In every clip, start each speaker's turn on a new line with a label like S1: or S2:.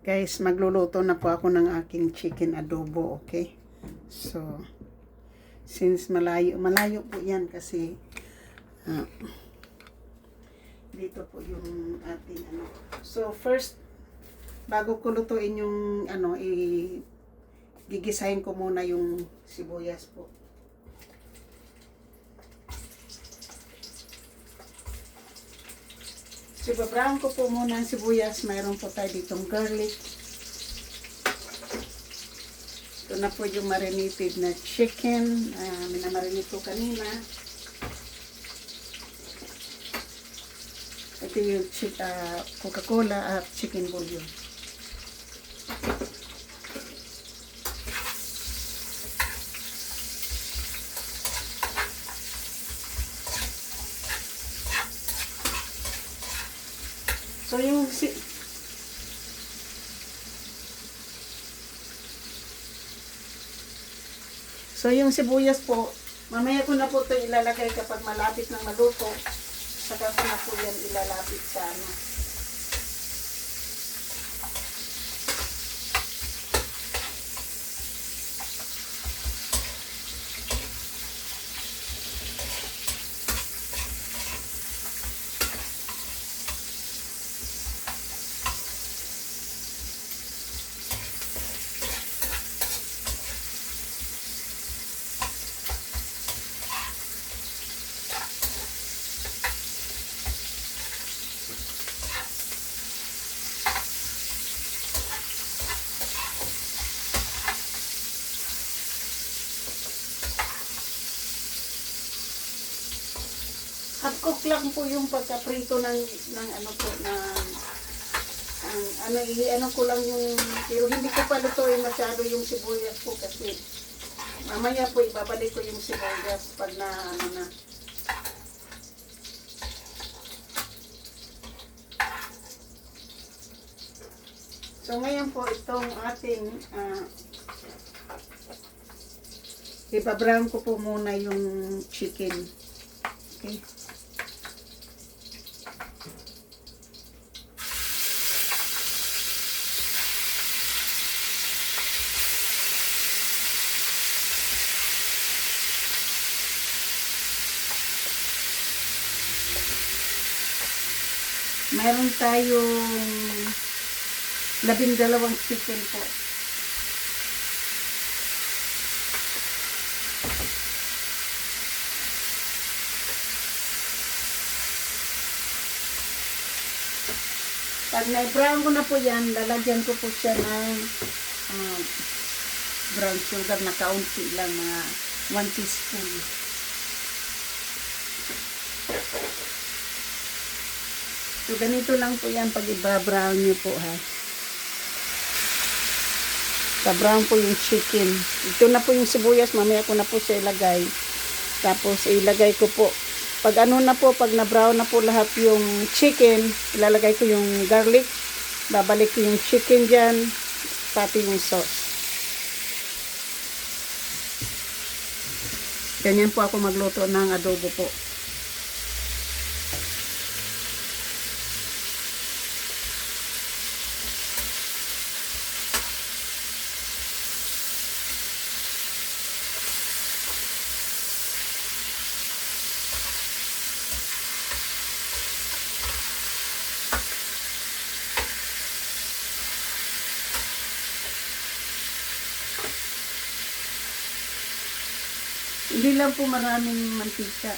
S1: Guys, magluluto na po ako ng aking chicken adobo, okay? So, since malayo po yan kasi dito po yung ating ano. So, first, bago ko lutuin yung ano, gigisahin ko muna yung sibuyas po. So, ibabrown ko po muna ang sibuyas. Mayroon po tayo ditong garlic. Ito na po yung marinated na chicken. Minamarinate ko kanina. Ito yung Coca-Cola at chicken bouillon. So yung sibuyas po, mamaya ko na po ito ilalagay kapag malapit ng maluto. Saka ko na po yan ilalapit sa ano. Half cook lang po yung pagkaprito ng ano po ano ko lang yung, pero hindi ko pa lutuin masyado yung sibuyas po kasi mamaya po ibabalik ko yung sibuyas pag na ano na. So ngayon po itong ating ibabrown ko po muna yung chicken. Okay. Mayroon tayong 12 chicken po. Pag na-brown ko na po yan, lalagyan ko po siya ng brown sugar na kaunti lang, mga 1 teaspoon. So, ganito lang po yan pag iba-brown nyo po, ha. Sa-brown po yung chicken. Ito na po yung sibuyas, mamaya ko na po siya ilagay. Tapos, ilagay ko po. Pag ano na po, pag na-brown na po lahat yung chicken, ilalagay ko yung garlic. Babalik ko yung chicken dyan, pati yung sauce. Ganyan po ako magluto ng adobo po. Hindi lang po maraming mantika.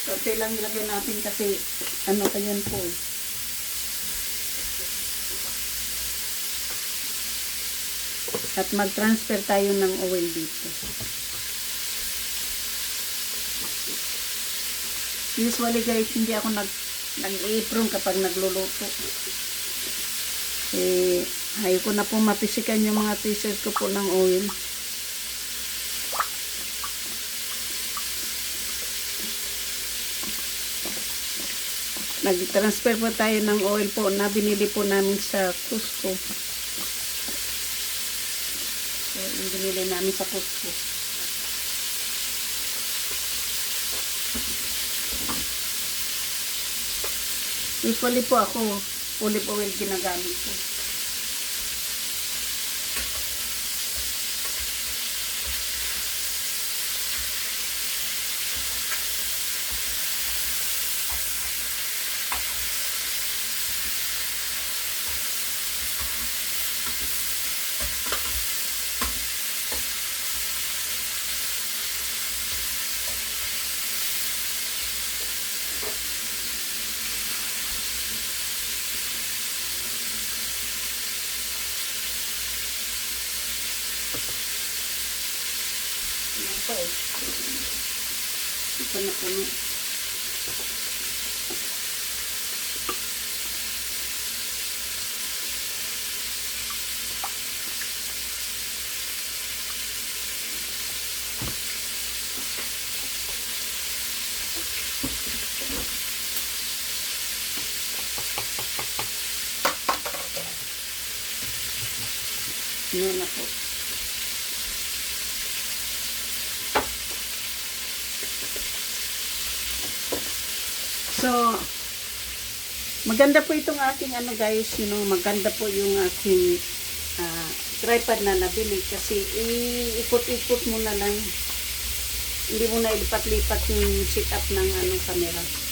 S1: Konti lang ilagay natin kasi ano kayan po eh. At mag-transfer tayo ng oil dito. Usually guys, hindi ako nag-apron kapag nagluluto. Eh, ayaw ko na po mapisikan yung mga t-shirt ko po ng oil. Nag-transfer po tayo ng oil po na binili po namin sa Costco. So, yung binili namin sa Costco. Usually po ako, olive oil ginagamit ko. Ayan po eh. Ito na po na. Ayan na po. So, maganda po itong aking ano guys, maganda po yung aking tripod na nabili kasi iikot-ikot mo na lang. Hindi mo na ilipat-lipat yung setup ng camera.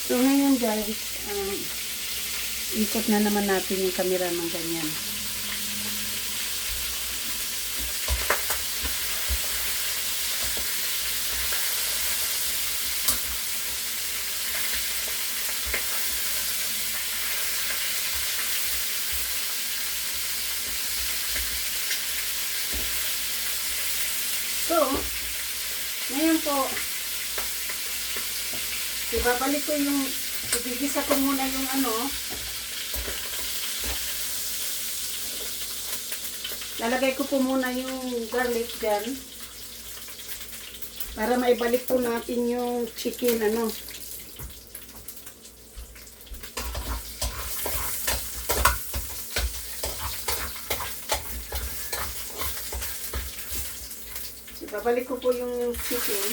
S1: So, ngayon guys, ikot na naman natin yung camera ng ganyan. So, ngayon po, ibabalik ko yung, igigisa ko muna yung lalagay ko po muna yung garlic dyan para maibalik po natin yung chicken ibabalik ko po yung chicken.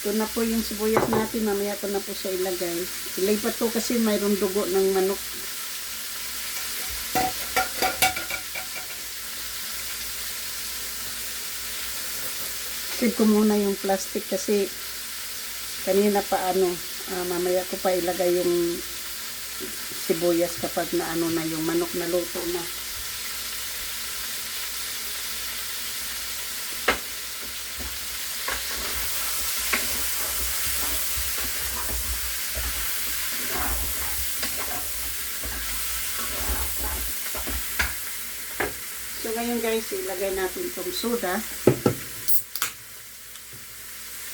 S1: Ito na po yung sibuyas natin. Mamaya ko na po siya ilagay. Ilipat ko kasi mayroong dugo ng manok. Save ko muna yung plastic kasi kanina pa mamaya ko pa ilagay yung sibuyas kapag na na yung manok na luto na. So ngayon guys, ilagay natin itong soda.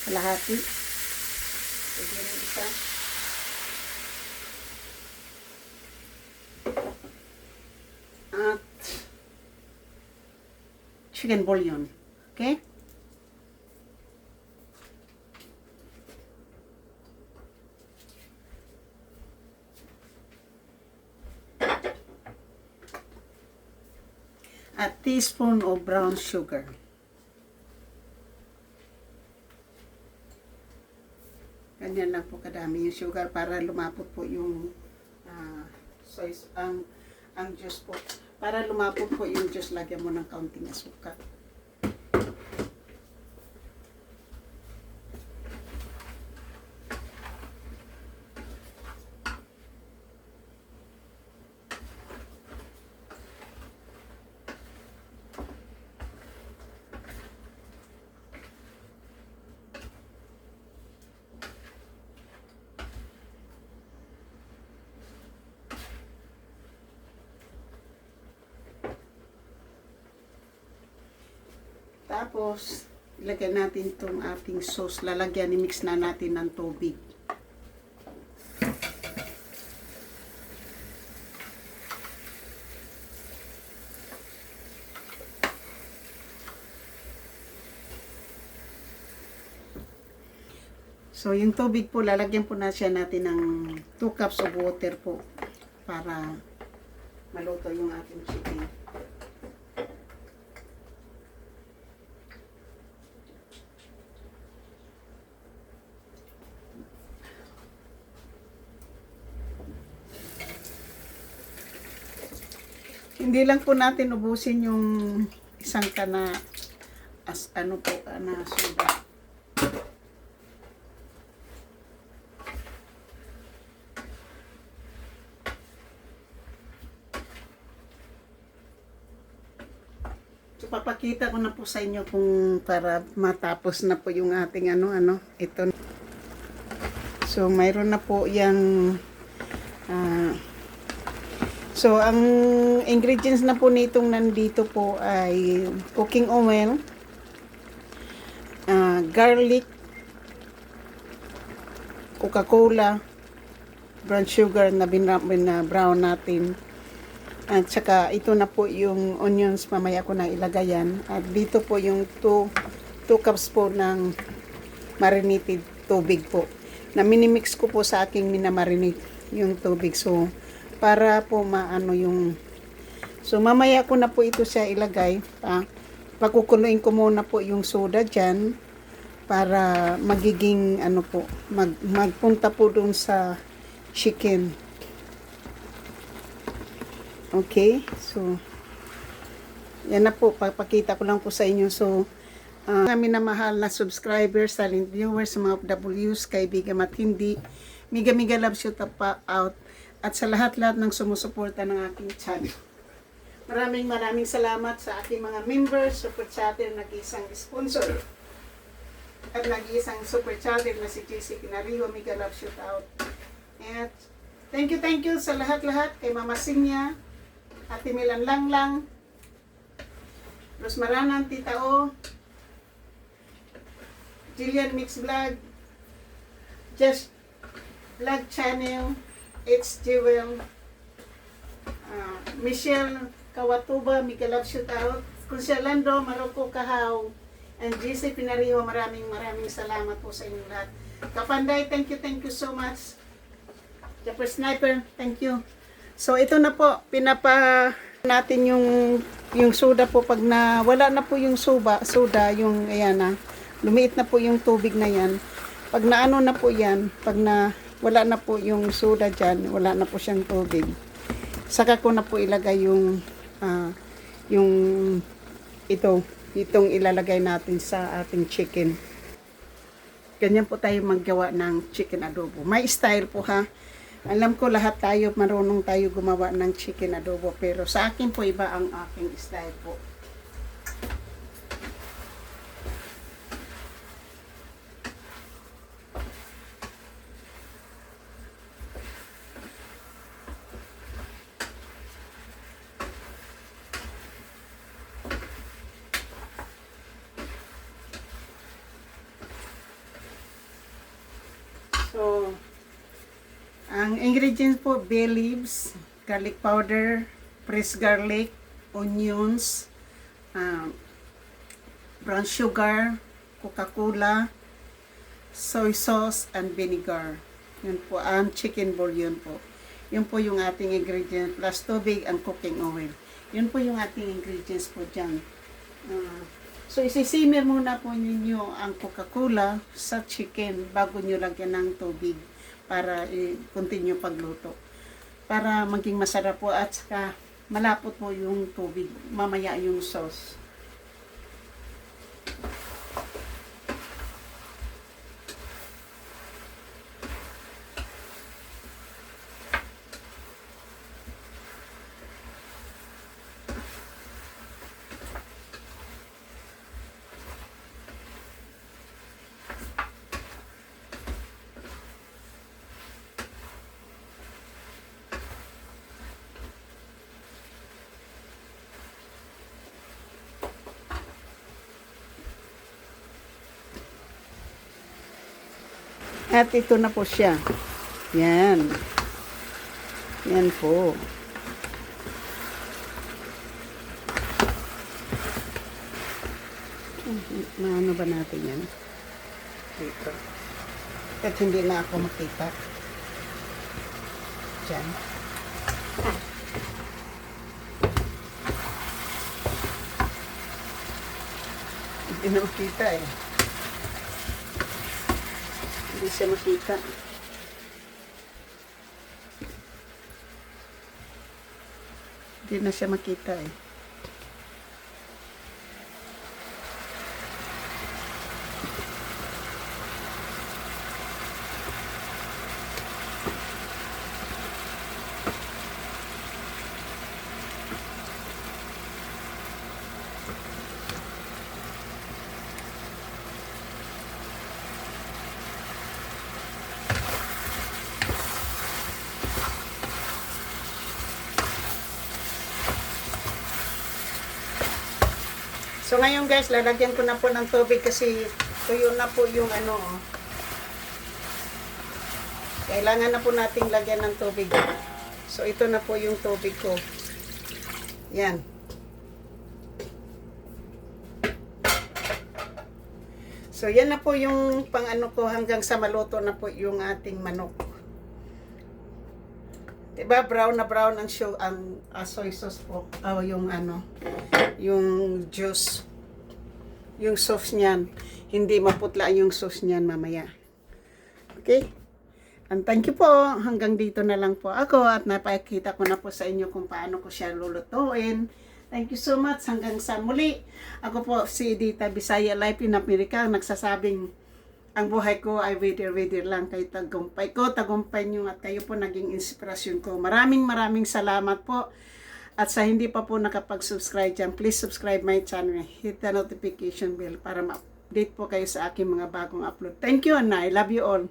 S1: Kalahati. Pwede rin isa. At chicken bouillon. Okay? A teaspoon of brown sugar. Ganyan lang po kadami yung sugar para lumapot po yung ang juice po. Para lumapot po yung juice, lagyan mo ng kaunting asukal. Tapos, ilagay natin itong ating sauce. Lalagyan, i-mix na natin ng tubig. So, yung tubig po, lalagyan po na siya natin ng 2 cups of water po para maluto yung ating chicken. Hindi lang po natin ubusin yung isang kana na soda. So papakita ko na po sa inyo kung para matapos na po yung ating ito. So mayroon na po yung so, ang ingredients na po nitong nandito po ay cooking oil, garlic, Coca-Cola, brown sugar na brown natin. At saka ito na po yung onions, mamaya ko na ilagay yan. At dito po yung 2 cups po ng marinated tubig po. Na minimix ko po sa aking minamarinate yung tubig. So, para po so mamaya ko na po ito siya ilagay. Pakukuluin ko muna po yung soda dyan para magiging magpunta po dun sa chicken. Okay, so yan na po, papakita ko lang po sa inyo. So namin na mahal na subscribers, silent viewers, mga OFWs, kaibigan at hindi, miga love shoot pa out. At sa lahat-lahat ng sumusuporta ng aking channel. Maraming salamat sa aking mga members, super chatter, nag-iisang sponsor. At nag-iisang super chatter na si JC Pinariho, mega love shoot out. At thank you sa lahat-lahat, kay Mama Sinya, Ate Milan Langlang, Rosmaranan, Tita O, Jillian Mix Vlog, Just Vlog Channel, It's Jewel, Michelle Kawatuba, mega love shoot out, Consialando, Maroko Kahaw, and JC Pinariho, maraming salamat po sa inyong lahat. Kapanday, thank you so much. Japper Sniper, thank you. So ito na po, pinapa natin yung soda po pag wala na po yung soda, yung lumiit na po yung tubig na yan. Pag na po yan, pag wala na po yung soda dyan, wala na po siyang tubig. Saka ko na po ilagay yung ito, itong ilalagay natin sa ating chicken. Ganyan po tayo maggawa ng chicken adobo. May style po ha. Alam ko lahat tayo marunong tayo gumawa ng chicken adobo, pero sa akin po iba ang aking style po. So, ang ingredients po, bay leaves, garlic powder, pressed garlic, onions, brown sugar, Coca-Cola, soy sauce, and vinegar. Yun po, ang chicken bouillon po. Yun po yung ating ingredients, plus tubig and cooking oil. Yun po yung ating ingredients po dyan. So, isisimmer muna po ninyo ang Coca-Cola sa chicken bago nyo lagyan ng tubig para i-continue pagluto. Para maging masarap po at saka malapot po yung tubig. Mamaya yung sauce. At ito na po siya. Yan. Yan po. Maano ba natin yan? Dito. At hindi na ako makita. Diyan. Hindi na makita eh. Hindi siya makita. Hindi na siya makita eh. So ngayon guys, lalagyan ko na po ng tubig kasi tuyo na po yung ano. Kailangan na po nating lagyan ng tubig. So ito na po yung tubig ko. Yan. So yan na po yung pang ano ko hanggang sa maluto na po yung ating manok. Diba brown na brown ang show ang soy sauce po. Yung ano, yung juice. Yung sauce niyan. Hindi maputla yung sauce niyan mamaya. Okay? And thank you po. Hanggang dito na lang po ako at napakita ko na po sa inyo kung paano ko siya lulutuin. Thank you so much. Hanggang sa muli. Ako po si Dita Bisaya Life in America. Nagsasabing ang buhay ko ay wither lang kay tagumpay ko, tagumpay nyo at kayo po naging inspirasyon ko. Maraming salamat po. At sa hindi pa po nakapag-subscribe dyan, please subscribe my channel. Hit the notification bell para ma-update po kayo sa aking mga bagong upload. Thank you and I love you all.